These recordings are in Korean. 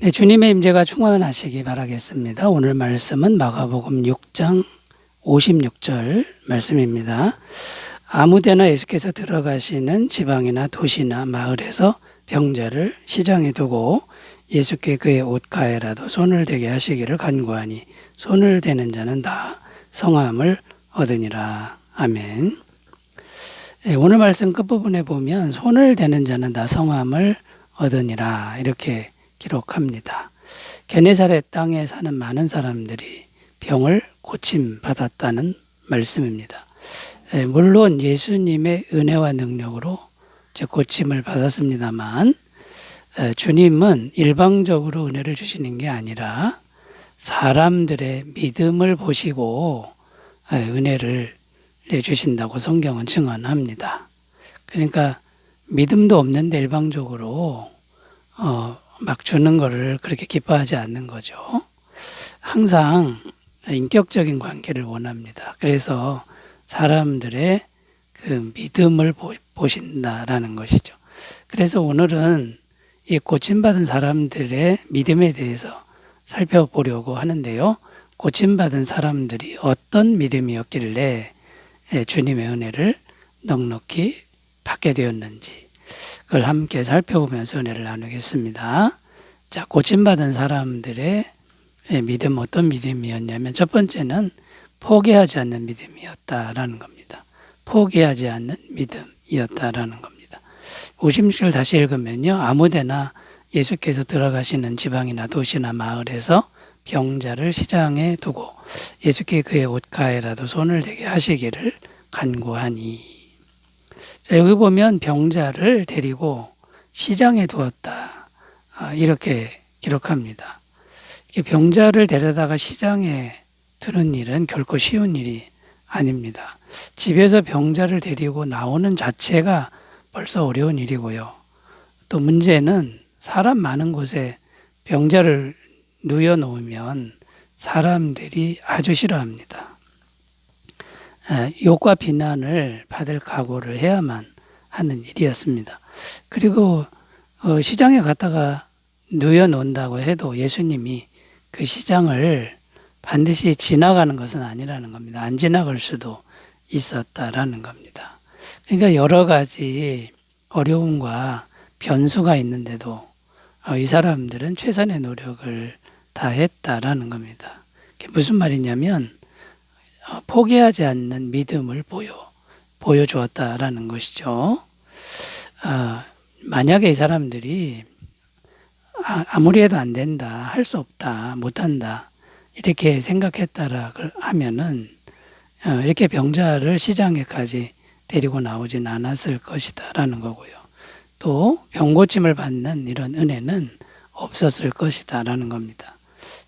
네, 주님의 임재가 충만하시기 바라겠습니다. 오늘 말씀은 마가복음 6장 56절 말씀입니다. 아무데나 예수께서 들어가시는 지방이나 도시나 마을에서 병자를 시장에 두고 예수께 그의 옷가에라도 손을 대게 하시기를 간구하니 손을 대는 자는 다 성함을 얻으니라. 아멘. 네, 오늘 말씀 끝부분에 보면 손을 대는 자는 다 성함을 얻으니라 이렇게 기록합니다. 게네사렛 땅에 사는 많은 사람들이 병을 고침받았다는 말씀입니다. 물론 예수님의 은혜와 능력으로 고침을 받았습니다만 주님은 일방적으로 은혜를 주시는 게 아니라 사람들의 믿음을 보시고 은혜를 주신다고 성경은 증언합니다. 그러니까 믿음도 없는데 일방적으로 막 주는 거를 그렇게 기뻐하지 않는 거죠. 항상 인격적인 관계를 원합니다. 그래서 사람들의 그 믿음을 보신다라는 것이죠. 그래서 오늘은 이 고침받은 사람들의 믿음에 대해서 살펴보려고 하는데요. 고침받은 사람들이 어떤 믿음이었길래 주님의 은혜를 넉넉히 받게 되었는지 그걸 함께 살펴보면서 은혜를 나누겠습니다. 자, 고침받은 사람들의 믿음 어떤 믿음이었냐면 첫 번째는 포기하지 않는 믿음이었다라는 겁니다. 포기하지 않는 믿음이었다라는 겁니다. 56절 다시 읽으면요. 아무데나 예수께서 들어가시는 지방이나 도시나 마을에서 병자를 시장에 두고 예수께 그의 옷가에라도 손을 대게 하시기를 간구하니. 자, 여기 보면 병자를 데리고 시장에 두었다. 이렇게 기록합니다. 병자를 데려다가 시장에 두는 일은 결코 쉬운 일이 아닙니다. 집에서 병자를 데리고 나오는 자체가 벌써 어려운 일이고요. 또 문제는 사람 많은 곳에 병자를 누워 놓으면 사람들이 아주 싫어합니다. 욕과 비난을 받을 각오를 해야만 하는 일이었습니다. 그리고 시장에 갔다가 누워 놓는다고 해도 예수님이 그 시장을 반드시 지나가는 것은 아니라는 겁니다. 안 지나갈 수도 있었다라는 겁니다. 그러니까 여러 가지 어려움과 변수가 있는데도 이 사람들은 최선의 노력을 다했다라는 겁니다. 그게 무슨 말이냐면 포기하지 않는 믿음을 보여주었다라는 것이죠. 만약에 이 사람들이 아무리 해도 안 된다, 할 수 없다, 못한다 이렇게 생각했다라 하면은 이렇게 병자를 시장에까지 데리고 나오진 않았을 것이다라는 거고요. 또 병고침을 받는 이런 은혜는 없었을 것이다라는 겁니다.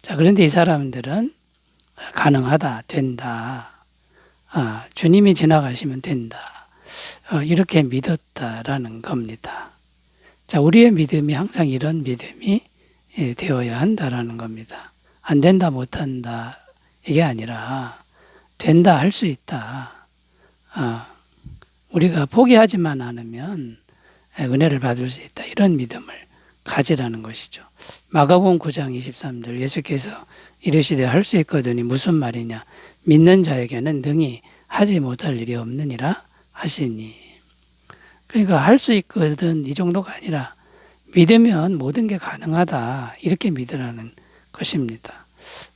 자, 그런데 이 사람들은 가능하다, 된다, 주님이 지나가시면 된다, 이렇게 믿었다라는 겁니다. 자, 우리의 믿음이 항상 이런 믿음이 되어야 한다라는 겁니다. 안 된다, 못한다, 이게 아니라 된다, 할 수 있다. 우리가 포기하지만 않으면 은혜를 받을 수 있다. 이런 믿음을 가지라는 것이죠. 마가복음 9장 23절 예수께서 이르시되 할 수 있거든이 무슨 말이냐. 믿는 자에게는 능히 하지 못할 일이 없느니라 하시니. 그러니까 할 수 있거든 이 정도가 아니라 믿으면 모든 게 가능하다. 이렇게 믿으라는 것입니다.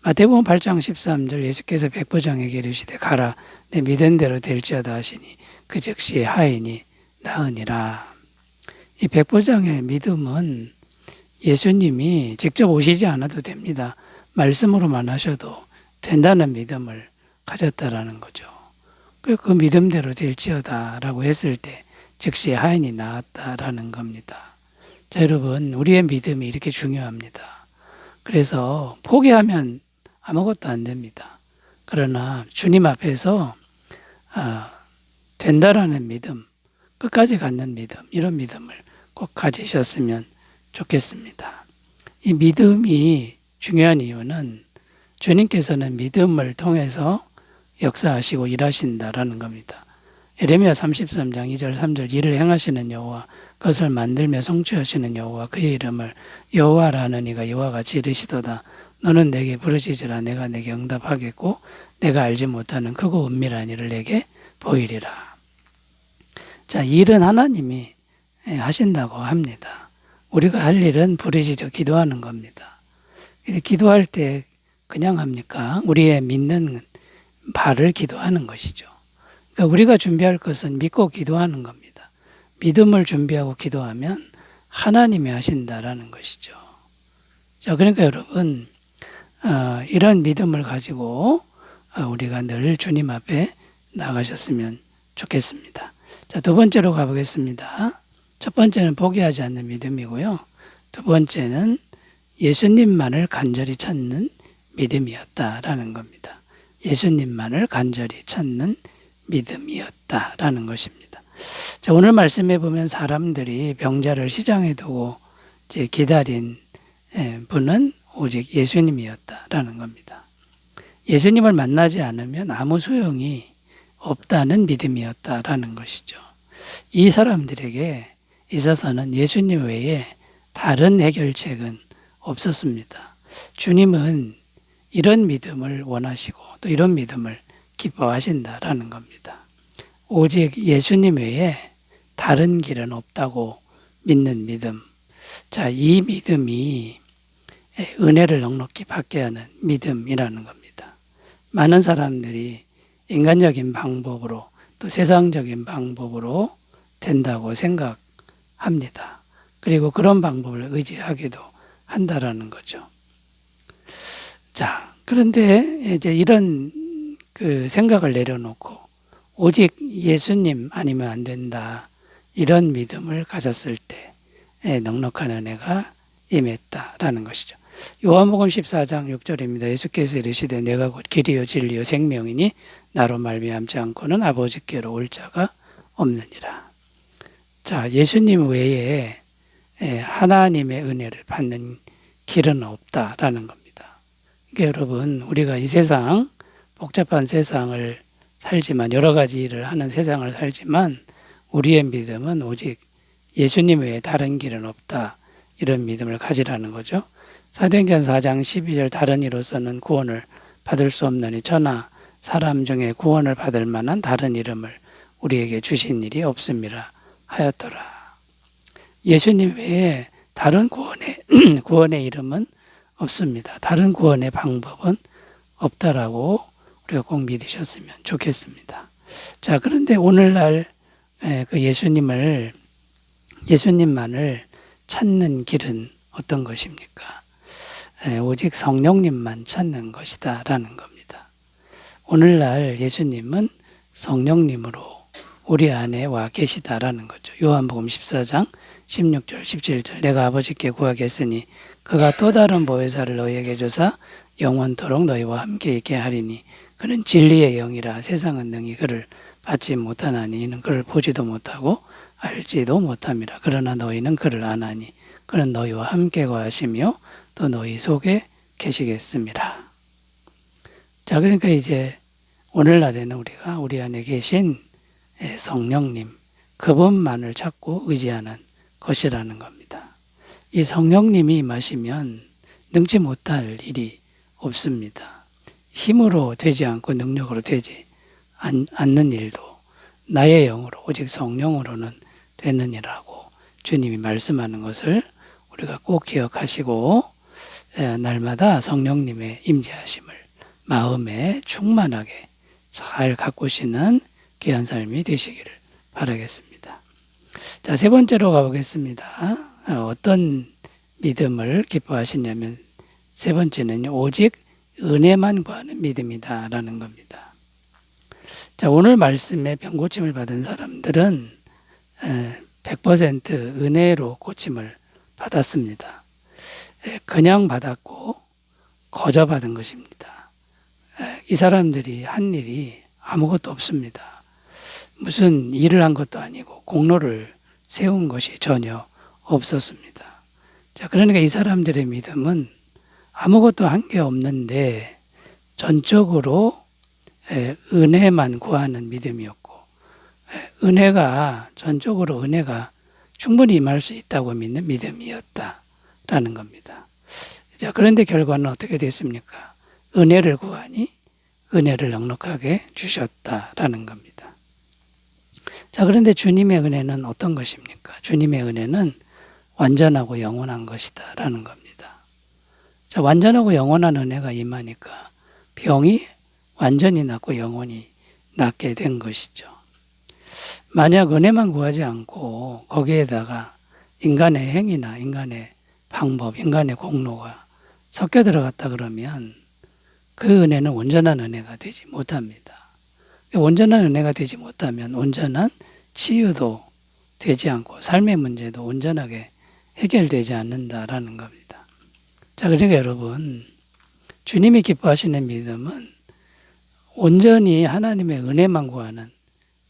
마태복음 8장 13절 예수께서 백부장에게 이르시되 가라 내 믿은 대로 될지어다 하시니 그 즉시 하인이 나으니라. 이 백부장의 믿음은 예수님이 직접 오시지 않아도 됩니다. 말씀으로만 하셔도 된다는 믿음을 가졌다라는 거죠. 그 믿음대로 될지어다라고 했을 때 즉시 하인이 나았다라는 겁니다. 자, 여러분, 우리의 믿음이 이렇게 중요합니다. 그래서 포기하면 아무것도 안 됩니다. 그러나 주님 앞에서 된다라는 믿음, 끝까지 갖는 믿음, 이런 믿음을 꼭 가지셨으면 좋겠습니다. 이 믿음이 중요한 이유는 주님께서는 믿음을 통해서 역사하시고 일하신다라는 겁니다. 에레미야 33장 2절 3절 이를 행하시는 여호와 그것을 만들며 성취하시는 여호와 그의 이름을 여호와라는 이가 이와 같이 이르시도다. 너는 내게 부르짖으라. 내가 내게 응답하겠고 내가 알지 못하는 크고 은밀한 일을 내게 보이리라. 자, 일은 하나님이 하신다고 합니다. 우리가 할 일은 부르짖어 기도하는 겁니다. 기도할 때 그냥 합니까? 우리의 믿는 바를 기도하는 것이죠. 그러니까 우리가 준비할 것은 믿고 기도하는 겁니다. 믿음을 준비하고 기도하면 하나님이 하신다라는 것이죠. 자, 그러니까 여러분, 이런 믿음을 가지고 우리가 늘 주님 앞에 나가셨으면 좋겠습니다. 자, 두 번째로 가보겠습니다. 첫 번째는 포기하지 않는 믿음이고요. 두 번째는 예수님만을 간절히 찾는 믿음이었다라는 겁니다. 예수님만을 간절히 찾는 믿음이었다라는 것입니다. 자, 오늘 말씀에 보면 사람들이 병자를 시장에 두고 이제 기다린 분은 오직 예수님이었다라는 겁니다. 예수님을 만나지 않으면 아무 소용이 없다는 믿음이었다라는 것이죠. 이 사람들에게 있어서는 예수님 외에 다른 해결책은 없었습니다. 주님은 이런 믿음을 원하시고 또 이런 믿음을 기뻐하신다라는 겁니다. 오직 예수님 외에 다른 길은 없다고 믿는 믿음. 자, 이 믿음이 은혜를 넉넉히 받게 하는 믿음이라는 겁니다. 많은 사람들이 인간적인 방법으로 또 세상적인 방법으로 된다고 생각합니다. 그리고 그런 방법을 의지하기도 한다라는 거죠. 자, 그런데 이제 이런 그 생각을 내려놓고 오직 예수님 아니면 안 된다. 이런 믿음을 가졌을 때 넉넉한 은혜가 임했다라는 것이죠. 요한복음 14장 6절입니다. 예수께서 이르시되 내가 곧 길이요 진리요 생명이니 나로 말미암지 않고는 아버지께로 올 자가 없느니라. 자, 예수님 외에 하나님의 은혜를 받는 길은 없다라는 겁니다. 그러니까 여러분, 우리가 이 세상 복잡한 세상을 살지만 여러 가지 일을 하는 세상을 살지만 우리의 믿음은 오직 예수님 외에 다른 길은 없다. 이런 믿음을 가지라는 거죠. 사도행전 4장 12절 다른 이로서는 구원을 받을 수 없느니 천하 사람 중에 구원을 받을 만한 다른 이름을 우리에게 주신 일이 없음이라 하였더라. 예수님 외에 다른 구원의 이름은 없습니다. 다른 구원의 방법은 없다라고 우리가 꼭 믿으셨으면 좋겠습니다. 자, 그런데 오늘날 그 예수님만을 찾는 길은 어떤 것입니까? 오직 성령님만 찾는 것이다라는 겁니다. 오늘날 예수님은 성령님으로 우리 안에 와 계시다라는 거죠. 요한복음 14장 16절 17절 내가 아버지께 구하겠으니 그가 또 다른 보혜사를 너희에게 주사 영원토록 너희와 함께 있게 하리니 그는 진리의 영이라 세상은 능히 그를 받지 못하나니 이는 그를 보지도 못하고 알지도 못함이라. 그러나 너희는 그를 아나니 그는 너희와 함께 거하시며 또 너희 속에 계시겠습니다. 자, 그러니까 이제 오늘날에는 우리가 우리 안에 계신 성령님, 그분만을 찾고 의지하는 것이라는 겁니다. 이 성령님이 임하시면 능치 못할 일이 없습니다. 힘으로 되지 않고 능력으로 되지 않는 일도 나의 영으로 오직 성령으로는 되느니라고 주님이 말씀하는 것을 우리가 꼭 기억하시고 날마다 성령님의 임재하심을 마음에 충만하게 잘 가꾸시는 귀한 삶이 되시기를 바라겠습니다. 자, 세 번째로 가보겠습니다. 어떤 믿음을 기뻐하시냐면 세 번째는 오직 은혜만 구하는 믿음이다라는 겁니다. 자, 오늘 말씀에 병고침을 받은 사람들은 100% 은혜로 고침을 받았습니다. 그냥 받았고 거저 받은 것입니다. 이 사람들이 한 일이 아무것도 없습니다. 무슨 일을 한 것도 아니고 공로를 세운 것이 전혀 없었습니다. 자, 그러니까 이 사람들의 믿음은 아무것도 한 게 없는데 전적으로 은혜만 구하는 믿음이었고 은혜가 전적으로 은혜가 충분히 임할 수 있다고 믿는 믿음이었다라는 겁니다. 자, 그런데 결과는 어떻게 됐습니까? 은혜를 구하니 은혜를 넉넉하게 주셨다라는 겁니다. 자, 그런데 주님의 은혜는 어떤 것입니까? 주님의 은혜는 완전하고 영원한 것이다라는 겁니다. 자, 완전하고 영원한 은혜가 임하니까 병이 완전히 낫고 영원히 낫게 된 것이죠. 만약 은혜만 구하지 않고 거기에다가 인간의 행위나 인간의 방법, 인간의 공로가 섞여 들어갔다 그러면 그 은혜는 온전한 은혜가 되지 못합니다. 온전한 은혜가 되지 못하면 온전한 치유도 되지 않고 삶의 문제도 온전하게 해결되지 않는다라는 겁니다. 자, 그러니까 여러분, 주님이 기뻐하시는 믿음은 온전히 하나님의 은혜만 구하는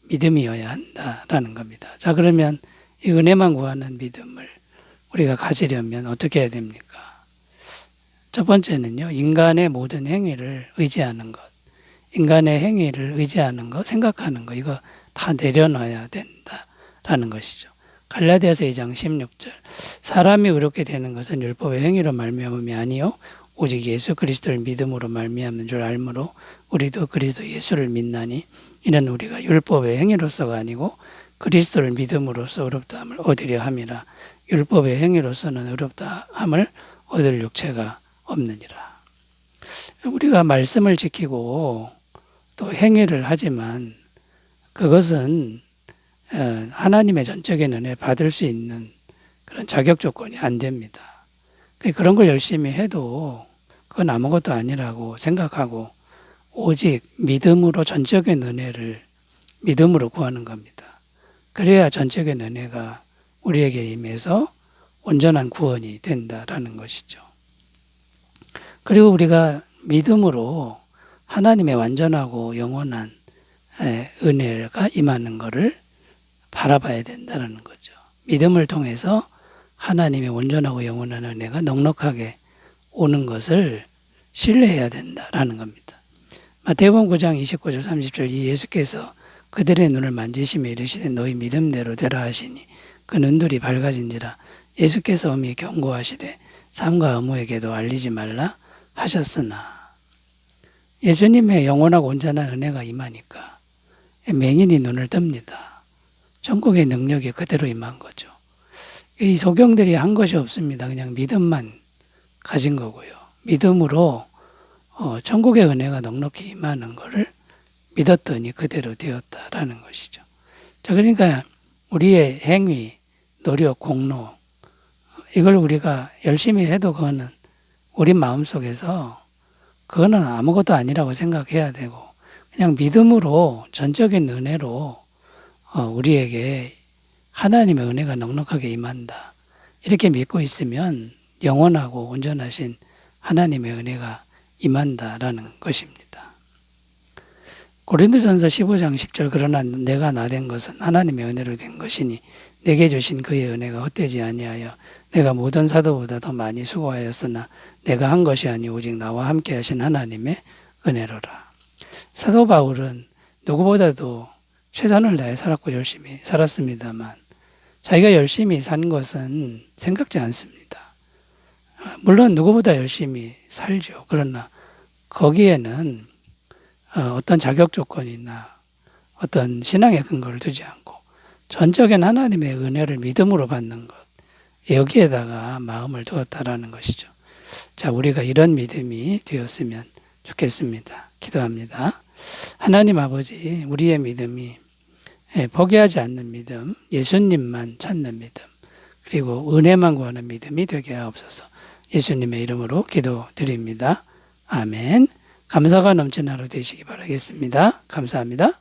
믿음이어야 한다라는 겁니다. 자, 그러면 이 은혜만 구하는 믿음을 우리가 가지려면 어떻게 해야 됩니까? 첫 번째는요, 인간의 모든 행위를 의지하는 것, 인간의 행위를 의지하는 것, 생각하는 것, 이거 다 내려놔야 된다라는 것이죠. 갈라디아서 2장 16절, 사람이 의롭게 되는 것은 율법의 행위로 말미암음이 아니요 오직 예수 그리스도를 믿음으로 말미암는 줄 알므로 우리도 그리스도 예수를 믿나니 이는 우리가 율법의 행위로서가 아니고 그리스도를 믿음으로써 의롭다함을 얻으려 함이라. 율법의 행위로서는 의롭다함을 얻을 육체가 없느니라. 우리가 말씀을 지키고 또 행위를 하지만 그것은 하나님의 전적인 은혜 받을 수 있는 그런 자격 조건이 안 됩니다. 그런 걸 열심히 해도 그건 아무것도 아니라고 생각하고 오직 믿음으로 전적인 은혜를 믿음으로 구하는 겁니다. 그래야 전적인 은혜가 우리에게 임해서 온전한 구원이 된다라는 것이죠. 그리고 우리가 믿음으로 하나님의 완전하고 영원한 은혜가 임하는 것을 바라봐야 된다는 거죠. 믿음을 통해서 하나님의 온전하고 영원한 은혜가 넉넉하게 오는 것을 신뢰해야 된다라는 겁니다. 마태복음 9장 29절 30절 이 예수께서 그들의 눈을 만지시며 이르시되 너희 믿음대로 되라 하시니 그 눈들이 밝아진지라. 예수께서 엄히 경고하시되 삶과 어머에게도 알리지 말라 하셨으나, 예수님의 영원하고 온전한 은혜가 임하니까 맹인이 눈을 뜹니다. 천국의 능력이 그대로 임한 거죠. 이 소경들이 한 것이 없습니다. 그냥 믿음만 가진 거고요. 믿음으로 천국의 은혜가 넉넉히 임하는 것을 믿었더니 그대로 되었다라는 것이죠. 자, 그러니까 우리의 행위, 노력, 공로, 이걸 우리가 열심히 해도 그거는 우리 마음속에서 그거는 아무것도 아니라고 생각해야 되고, 그냥 믿음으로 전적인 은혜로 우리에게 하나님의 은혜가 넉넉하게 임한다, 이렇게 믿고 있으면 영원하고 온전하신 하나님의 은혜가 임한다라는 것입니다. 고린도전서 15장 10절 그러나 내가 나 된 것은 하나님의 은혜로 된 것이니 내게 주신 그의 은혜가 헛되지 아니하여 내가 모든 사도보다 더 많이 수고하였으나 내가 한 것이 아니 오직 나와 함께 하신 하나님의 은혜로라. 사도 바울은 누구보다도 최선을 다해 살았고 열심히 살았습니다만 자기가 열심히 산 것은 생각지 않습니다. 물론 누구보다 열심히 살죠. 그러나 거기에는 어떤 자격 조건이나 어떤 신앙의 근거를 두지 않고 전적인 하나님의 은혜를 믿음으로 받는 것, 여기에다가 마음을 두었다라는 것이죠. 자, 우리가 이런 믿음이 되었으면 좋겠습니다. 기도합니다. 하나님 아버지, 우리의 믿음이 포기하지 않는 믿음, 예수님만 찾는 믿음, 그리고 은혜만 구하는 믿음이 되게 하옵소서. 예수님의 이름으로 기도드립니다. 아멘. 감사가 넘치는 하루 되시기 바라겠습니다. 감사합니다.